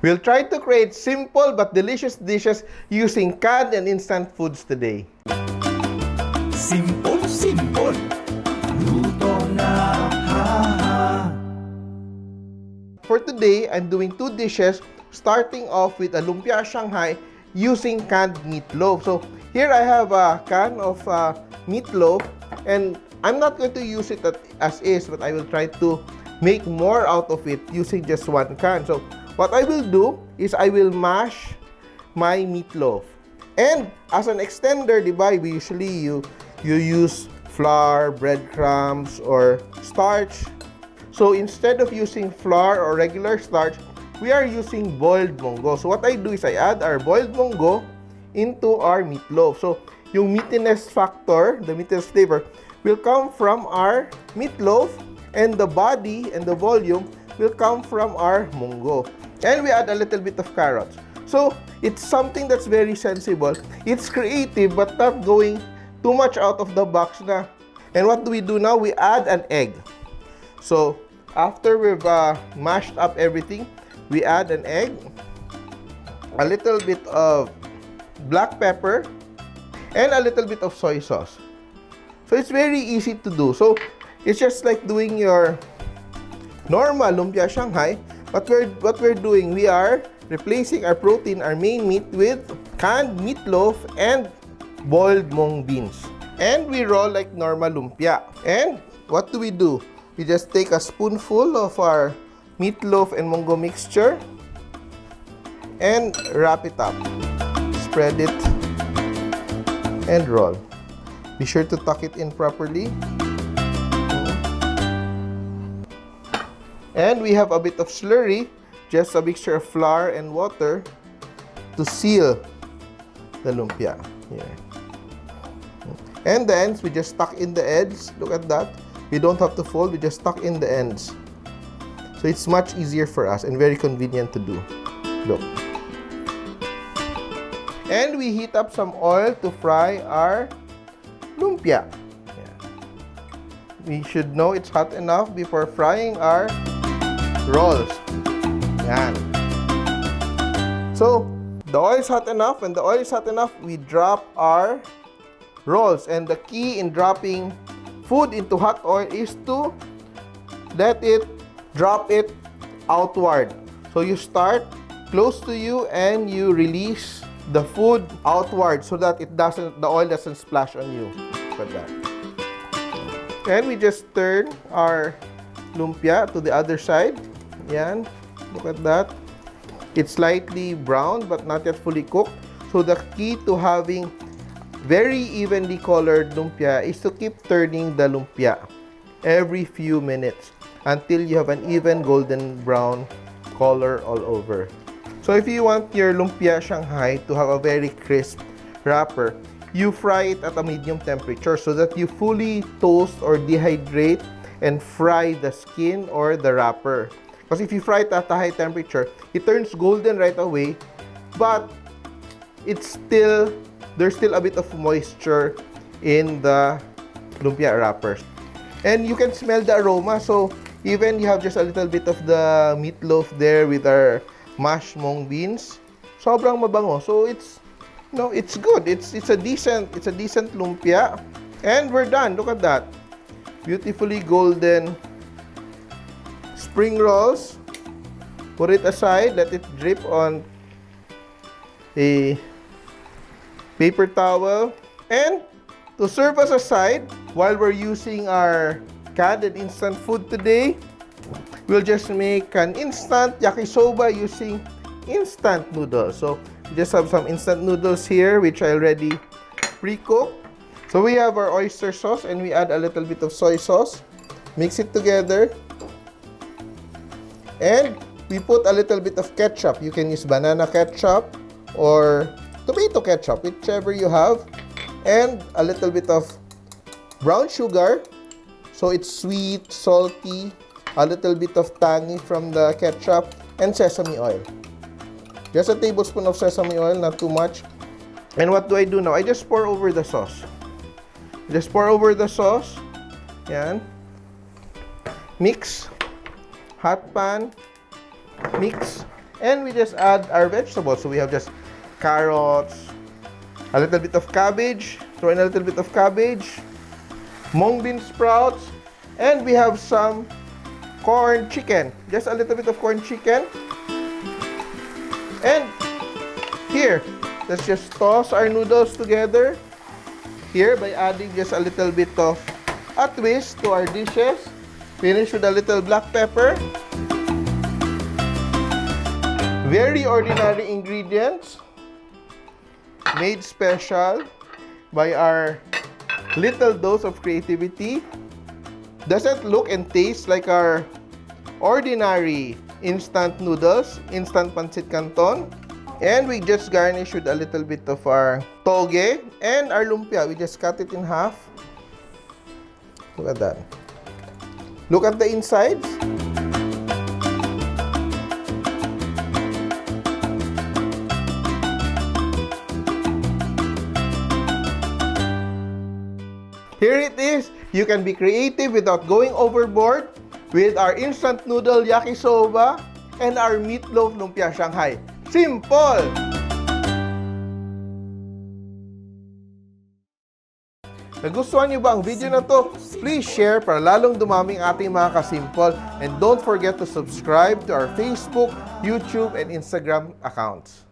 We'll try to create simple but delicious dishes using canned and instant foods today. Simpol, simpol. Luto na, ha. For today, I'm doing 2 dishes, starting off with a lumpia Shanghai using canned meatloaf. So here I have a can of meatloaf, and I'm not going to use it as is, but I will try to make more out of it using just 1 can. So what I will do is I will mash my meatloaf. And as an extender, diba, usually you use flour, breadcrumbs, or starch. So instead of using flour or regular starch, we are using boiled monggo. So what I do is I add our boiled monggo into our meatloaf. So yung meatiness factor, the meatiness flavor, will come from our meatloaf, and the body and the volume will come from our monggo. And we add a little bit of carrots. So it's something that's very sensible. It's creative but not going too much out of the box na. And what do we do now? We add an egg. So after we've mashed up everything, we add an egg, a little bit of black pepper, and a little bit of soy sauce. So it's very easy to do. So it's just like doing your normal lumpia Shanghai, but what we're doing, we are replacing our protein, our main meat, with canned meatloaf and boiled mung beans. And we roll like normal lumpia. And what do? We just take a spoonful of our meatloaf and monggo mixture and wrap it up. Spread it and roll. Be sure to tuck it in properly. And we have a bit of slurry, just a mixture of flour and water to seal the lumpia. Here. And the ends, we just tuck in the ends. Look at that. We don't have to fold, we just tuck in the ends. So it's much easier for us and very convenient to do. Look. And we heat up some oil to fry our lumpia. Yeah. We should know it's hot enough before frying our rolls. Yan. So, the oil is hot enough. When the oil is hot enough, we drop our rolls. And the key in dropping food into hot oil is to drop it outward. So you start close to you and you release the food outward so that the oil doesn't splash on you. Look at that. And we just turn our lumpia to the other side. Yan. Look at that. It's slightly brown but not yet fully cooked. So the key to having very evenly colored lumpia is to keep turning the lumpia every few minutes until you have an even golden brown color all over. So if you want your lumpia Shanghai to have a very crisp wrapper, you fry it at a medium temperature so that you fully toast or dehydrate and fry the skin or the wrapper. Because if you fry it at a high temperature, it turns golden right away, but there's still a bit of moisture in the lumpia wrappers. And you can smell the aroma. So even you have just a little bit of the meatloaf there with our mashed mung beans, sobrang mabango. So it's good. It's a decent lumpia. And we're done. Look at that. Beautifully golden spring rolls. Put it aside, let it drip on a paper towel. And to serve as a side, while we're using our canned and instant food today, we'll just make an instant yakisoba using instant noodles. So we just have some instant noodles here, which I already pre-cooked. So we have our oyster sauce and we add a little bit of soy sauce. Mix it together. And we put a little bit of ketchup. You can use banana ketchup or tomato ketchup, whichever you have. And a little bit of brown sugar. So it's sweet, salty, a little bit of tangy from the ketchup, and sesame oil. Just a tablespoon of sesame oil, not too much. And what do I do now? I just pour over the sauce. Just pour over the sauce. Yan. Mix. Hot pan. Mix. And we just add our vegetables. So we have just carrots, a little bit of cabbage, throw in a little bit of cabbage, mung bean sprouts, and we have some corn chicken. Just a little bit of corn chicken. And here, let's just toss our noodles together here by adding just a little bit of a twist to our dishes. Finish with a little black pepper. Very ordinary ingredients made special by our little dose of creativity. Doesn't look and taste like our ordinary instant noodles, instant pancit canton. And we just garnish with a little bit of our toge and our lumpia. We just cut it in half. Look at that. Look at the insides. Here it is. You can be creative without going overboard with our instant noodle yakisoba and our meatloaf lumpia Shanghai. Simpol! Nagustuhan niyo ba ang video na to? Please share para lalong dumaming ating mga kasimpol. And don't forget to subscribe to our Facebook, YouTube, and Instagram accounts.